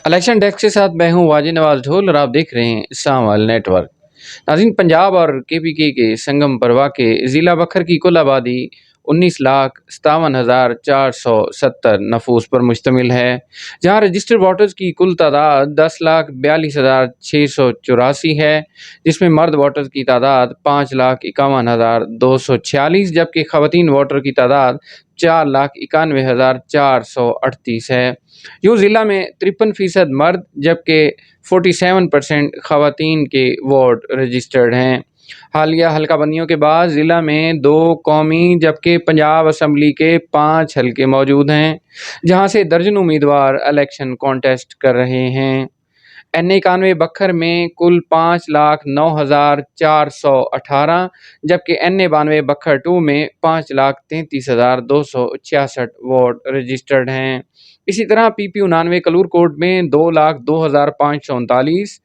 Election desk के साथ मैं हूं वाजिद नवाज ढोल और आप देख रहे हैं सामाल नेटवर्क। नाज़रीन, पंजाब और केपीके के संगम पर वाक़ ज़िला बखर की कुल आबादी 19,57,470 नफूस पर मुश्तमिल है, जहाँ रजिस्टर्ड वोटर्स की कुल तादाद 10,42,684 है, जिसमें मर्द वोटर्स की तादाद 5,51,246 जबकि ख़वातीन वोटर की तादाद 4,91,438 है। यूँ ज़िला में 53% मर्द जबकि 47% ख़वातीन के वोट रजिस्टर्ड हैं। हालिया हल्का बंदियों के बाद ज़िला में 2 कौमी जबकि पंजाब असम्बली के 5 हलके मौजूद हैं, जहाँ से दर्जनों उम्मीदवार इलेक्शन कॉन्टेस्ट कर रहे हैं। N91 बखर में कुल 5,09,418 जबकि N92 बखर 2 में 5,33,266 वोट रजिस्टर्ड हैं। इसी तरह PP99 कलूरकोट में 2,02,539,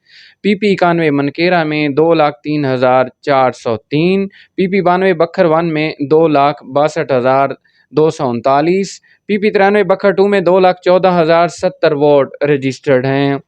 PP91 मनकेरा में 2,03,403, PP92 बखर 1 में 2,62,239, PP93 बखर 2 में 2,14,070 वोट रजिस्टर्ड हैं।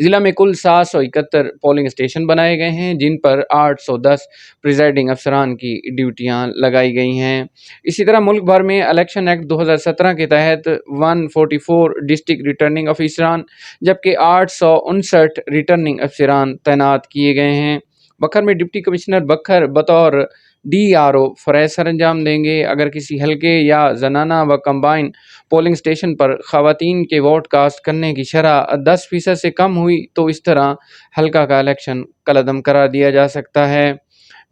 ज़िला में कुल 771 पोलिंग स्टेशन बनाए गए हैं, जिन पर 810 प्रिजाइडिंग अफसरान की ड्यूटियां लगाई गई हैं। इसी तरह मुल्क भर में इलेक्शन एक्ट 2017 के तहत 144 डिस्ट्रिक्ट रिटर्निंग अफसरान जबकि 859 रिटर्निंग अफसरान तैनात किए गए हैं। बखर में डिप्टी कमिश्नर बखर बतौर DRO फ़रज़ सर अंजाम देंगे। अगर किसी हल्के या जनाना व कंबाइन पोलिंग स्टेशन पर ख़वातीन के वोट कास्ट करने की शरह 10% से कम हुई तो इस तरह हल्का का इलेक्शन कलअदम करा दिया जा सकता है।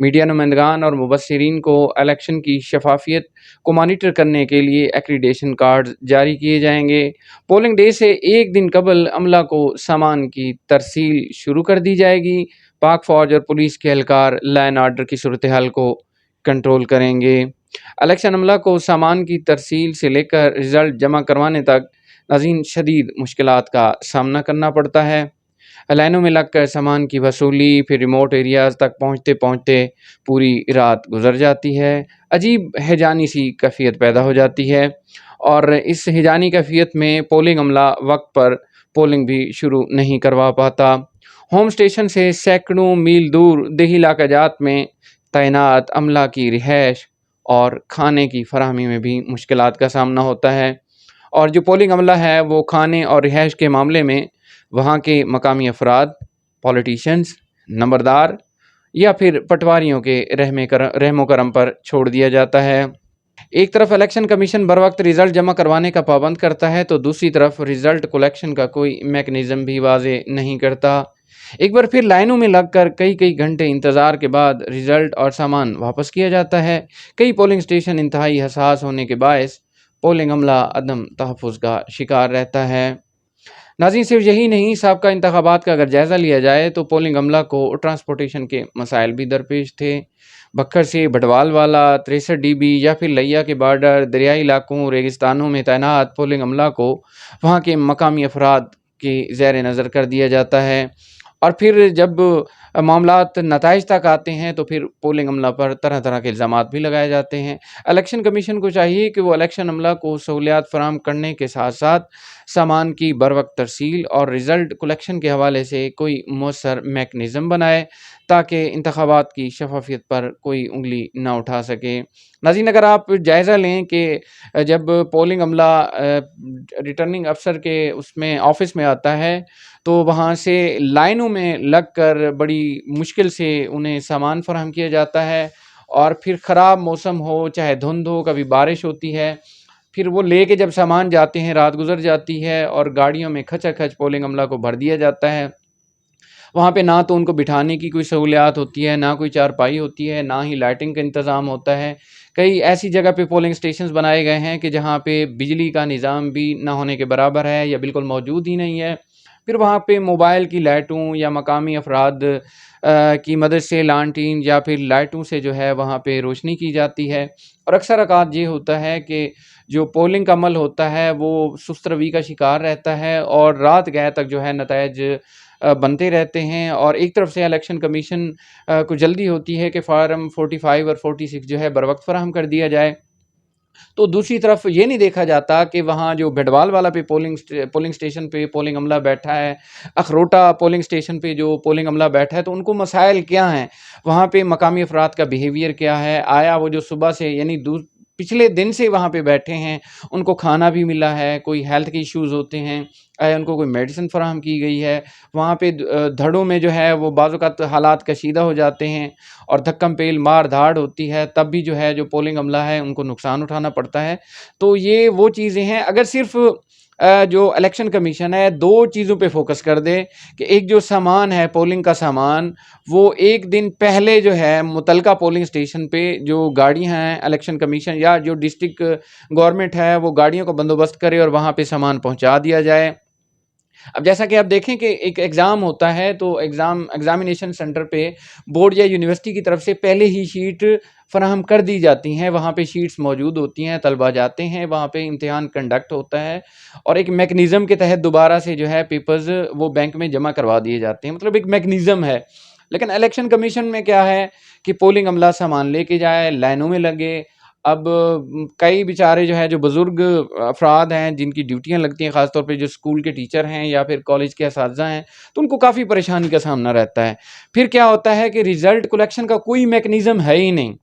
मीडिया नुमाइंदगान और मुबस्सिरीन को इलेक्शन की शफाफियत को मॉनिटर करने के लिए एक्रीडेशन कार्ड जारी किए जाएंगे। पोलिंग डे से एक दिन कबल अमला को सामान की तरसील शुरू कर दी जाएगी। पाक फ़ौज और पुलिस के एहलकार लॉ एंड आर्डर की सूरत हाल को कंट्रोल करेंगे। इलेक्शन अमला को सामान की तरसील से लेकर रिज़ल्ट जमा करवाने तक नाज़रीन शदीद मुश्किलात का सामना करना पड़ता है। लाइनों में लगकर सामान की वसूली, फिर रिमोट एरियाज़ तक पहुँचते पहुँचते पूरी रात गुजर जाती है। अजीब हैजानी सी कैफियत पैदा हो जाती है और इस हैजानी कैफियत में पोलिंग अमला वक्त पर पोलिंग भी शुरू नहीं करवा पाता। होम स्टेशन से सैकड़ों मील दूर देही इलाका जात में तैनात अमला की रिहाइश और खाने की फराहमी में भी मुश्किलात का सामना होता है। और जो पोलिंग अमला है वो खाने और रिहाइश के मामले में वहाँ के मकामी अफराद, पॉलिटिशियंस, नंबरदार या फिर पटवारियों के रहमो करम पर छोड़ दिया जाता है। एक तरफ इलेक्शन कमीशन बर वक्त रिज़ल्ट जमा करवाने का पाबंद करता है तो दूसरी तरफ रिज़ल्ट कलेक्शन का कोई मैकेनिज़्म भी वाज़े नहीं करता। एक बार फिर लाइनों में लगकर कई कई घंटे इंतज़ार के बाद रिज़ल्ट और सामान वापस किया जाता है। कई पोलिंग स्टेशन इंतहाई हसास होने के बायस पोलिंग अमला अदम तहफ़्फ़ुज़ का शिकार रहता है। नाज़रीन, सिर्फ यही नहीं, साबका इंतखाबात का अगर जायज़ा लिया जाए तो पोलिंग अमला को ट्रांसपोर्टेशन के मसाइल भी दरपेश थे। बक्खर से भटवाल वाला 63 DB या फिर लिया के बॉर्डर, दरियाई इलाकों, रेगिस्तानों में तैनात पोलिंग अमला को वहाँ के मकामी अफराद के ज़ेर नज़र कर दिया जाता है। और फिर जब मामलात नताइज तक आते हैं तो फिर पोलिंग अमला पर तरह तरह के इल्ज़ामात भी लगाए जाते हैं। इलेक्शन कमीशन को चाहिए कि वो इलेक्शन अमला को सहूलियात फराहम करने के साथ साथ सामान की बर वक्त तरसील और रिज़ल्ट कलेक्शन के हवाले से कोई मौसर मैकेनिज़्म बनाए ताकि इंतखाबात की शफाफियत पर कोई उंगली ना उठा सके। नाज़रीन, अगर आप जायज़ा लें कि जब पोलिंग अमला रिटर्निंग अफसर के उसमें ऑफ़िस में आता है तो वहाँ से लाइनों में लगकर बड़ी मुश्किल से उन्हें सामान फ़राहम किया जाता है। और फिर ख़राब मौसम हो, चाहे धुंध हो, कभी बारिश होती है, फिर वो लेके जब सामान जाते हैं, रात गुज़र जाती है और गाड़ियों में खचाखच पोलिंग अमला को भर दिया जाता है। वहाँ पे ना तो उनको बिठाने की कोई सहूलियात होती है, ना कोई चारपाई होती है, ना ही लाइटिंग का इंतज़ाम होता है। कई ऐसी जगह पे पोलिंग स्टेशंस बनाए गए हैं कि जहाँ पे बिजली का निज़ाम भी ना होने के बराबर है या बिल्कुल मौजूद ही नहीं है। फिर वहाँ पे मोबाइल की लाइटों या मकामी अफराद की मदद से लालटेन या फिर लाइटों से जो है वहाँ पे रोशनी की जाती है। और अक्सर औक़ात ये होता है कि जो पोलिंग का अमल होता है वो सुस्त रवि का शिकार रहता है और रात गए तक जो है नताइज बनते रहते हैं। और एक तरफ से इलेक्शन कमीशन को जल्दी होती है कि फ़ार्म 45 और 46 जो है बर वक्त फ़राहम कर दिया जाए, تو دوسری طرف یہ نہیں دیکھا جاتا کہ وہاں جو بھڈوال والا پہ پولنگ اسٹیشن پہ پولنگ عملہ بیٹھا ہے، اخروٹا پولنگ اسٹیشن پہ جو پولنگ عملہ بیٹھا ہے، تو ان کو مسائل کیا ہیں، وہاں پہ مقامی افراد کا بیہیویئر کیا ہے، آیا وہ جو صبح سے یعنی پچھلے دن سے وہاں پہ بیٹھے ہیں، ان کو کھانا بھی ملا ہے، کوئی ہیلتھ کے ایشوز ہوتے ہیں، آیا ان کو کوئی میڈیسن فراہم کی گئی ہے، وہاں پہ دھڑوں میں جو ہے وہ بعض اوقات حالات کشیدہ ہو جاتے ہیں اور دھکم پیل مار دھاڑ ہوتی ہے، تب بھی جو ہے جو پولنگ عملہ ہے ان کو نقصان اٹھانا پڑتا ہے۔ تو یہ وہ چیزیں ہیں، اگر صرف جو الیکشن کمیشن ہے دو چیزوں پہ فوکس کر دے کہ ایک جو سامان ہے پولنگ کا سامان، وہ ایک دن پہلے جو ہے متعلقہ پولنگ اسٹیشن پہ جو گاڑیاں ہیں الیکشن کمیشن یا جو ڈسٹرکٹ گورنمنٹ ہے وہ گاڑیوں کا بندوبست کرے اور وہاں پہ سامان پہنچا دیا جائے۔ اب جیسا کہ آپ دیکھیں کہ ایک ایگزام ہوتا ہے تو ایگزامینیشن سینٹر پہ بورڈ یا یونیورسٹی کی طرف سے پہلے ہی شیٹ فراہم کر دی جاتی ہیں، وہاں پہ شیٹس موجود ہوتی ہیں، طلبہ جاتے ہیں، وہاں پہ امتحان کنڈکٹ ہوتا ہے اور ایک میکنزم کے تحت دوبارہ سے جو ہے پیپرز وہ بینک میں جمع کروا دیے جاتے ہیں، مطلب ایک میکنزم ہے۔ لیکن الیکشن کمیشن میں کیا ہے کہ پولنگ عملہ سامان لے کے جائے، لائنوں میں لگے۔ اب کئی بیچارے جو ہے جو بزرگ افراد ہیں جن کی ڈیوٹیاں لگتی ہیں، خاص طور پہ جو اسکول کے ٹیچر ہیں یا پھر کالج کے اساتذہ ہیں، تو ان کو کافی پریشانی کا سامنا رہتا ہے۔ پھر کیا ہوتا ہے کہ ریزلٹ کلیکشن کا کوئی میکنزم ہے ہی نہیں،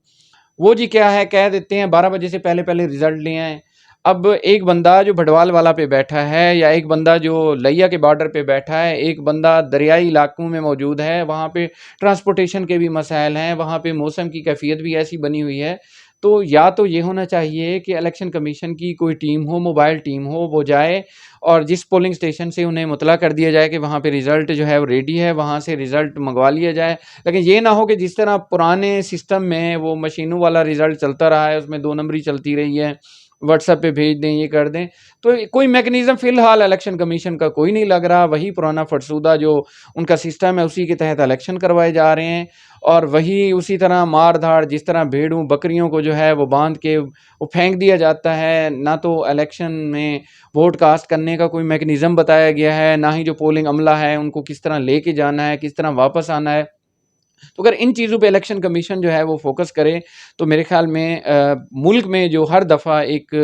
وہ جی کیا ہے کہہ دیتے ہیں 12 بجے سے پہلے پہلے ریزلٹ لے آئیں۔ اب ایک بندہ جو بھڈوال والا پہ بیٹھا ہے یا ایک بندہ جو لیا کے بارڈر پہ بیٹھا ہے، ایک بندہ دریائی علاقوں میں موجود ہے، وہاں پہ ٹرانسپورٹیشن کے بھی مسائل ہیں، وہاں پہ موسم کی کیفیت بھی ایسی بنی ہوئی ہے، تو یا تو یہ ہونا چاہیے کہ الیکشن کمیشن کی کوئی ٹیم ہو، موبائل ٹیم ہو، وہ جائے اور جس پولنگ اسٹیشن سے انہیں مطلع کر دیا جائے کہ وہاں پہ ریزلٹ جو ہے وہ ریڈی ہے، وہاں سے ریزلٹ منگوا لیا جائے۔ لیکن یہ نہ ہو کہ جس طرح پرانے سسٹم میں وہ مشینوں والا ریزلٹ چلتا رہا ہے، اس میں 2 نمبری چلتی رہی ہے، واٹس ایپ پہ بھیج دیں، یہ کر دیں، تو کوئی میکنزم فی الحال الیکشن کمیشن کا کوئی نہیں لگ رہا۔ وہی پرانا فرسودہ جو ان کا سسٹم ہے اسی کے تحت الیکشن کروائے جا رہے ہیں، اور وہی اسی طرح مار دھاڑ جس طرح بھیڑوں بکریوں کو جو ہے وہ باندھ کے وہ پھینک دیا جاتا ہے، نہ تو الیکشن میں ووٹ کاسٹ کرنے کا کوئی میکنزم بتایا گیا ہے، نہ ہی جو پولنگ عملہ ہے ان کو کس طرح لے کے جانا ہے، کس طرح واپس آنا ہے۔ تو اگر ان چیزوں پہ الیکشن کمیشن جو ہے وہ فوکس کرے تو میرے خیال میں ملک میں جو ہر دفعہ ایک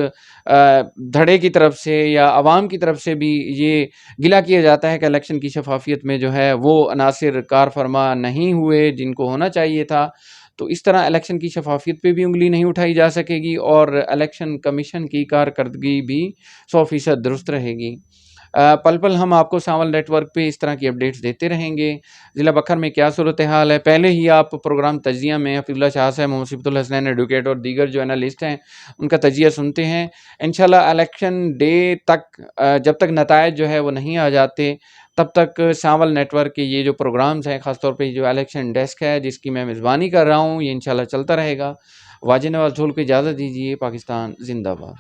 دھڑے کی طرف سے یا عوام کی طرف سے بھی یہ گلہ کیا جاتا ہے کہ الیکشن کی شفافیت میں جو ہے وہ عناصر کار فرما نہیں ہوئے جن کو ہونا چاہیے تھا، تو اس طرح الیکشن کی شفافیت پہ بھی انگلی نہیں اٹھائی جا سکے گی اور الیکشن کمیشن کی کارکردگی بھی 100% درست رہے گی۔ پل پل ہم آپ کو سانول نیٹ ورک پہ اس طرح کی اپڈیٹس دیتے رہیں گے۔ ضلع بکھر میں کیا صورتحال ہے، پہلے ہی آپ پروگرام تجزیہ میں حفیظ اللہ شاہ صاحب، محمد صفت الحسنین ایڈوکیٹ اور دیگر جو انالسٹ ہیں ان کا تجزیہ سنتے ہیں۔ انشاءاللہ الیکشن ڈے تک جب تک نتائج جو ہے وہ نہیں آ جاتے تب تک سانول نیٹ ورک کے یہ جو پروگرامز ہیں، خاص طور پہ جو الیکشن ڈیسک ہے جس کی میں میزبانی کر رہا ہوں، یہ انشاءاللہ چلتا رہے گا۔ واجد نواز ڈھول کو اجازت دیجیے۔ پاکستان زندہ باد۔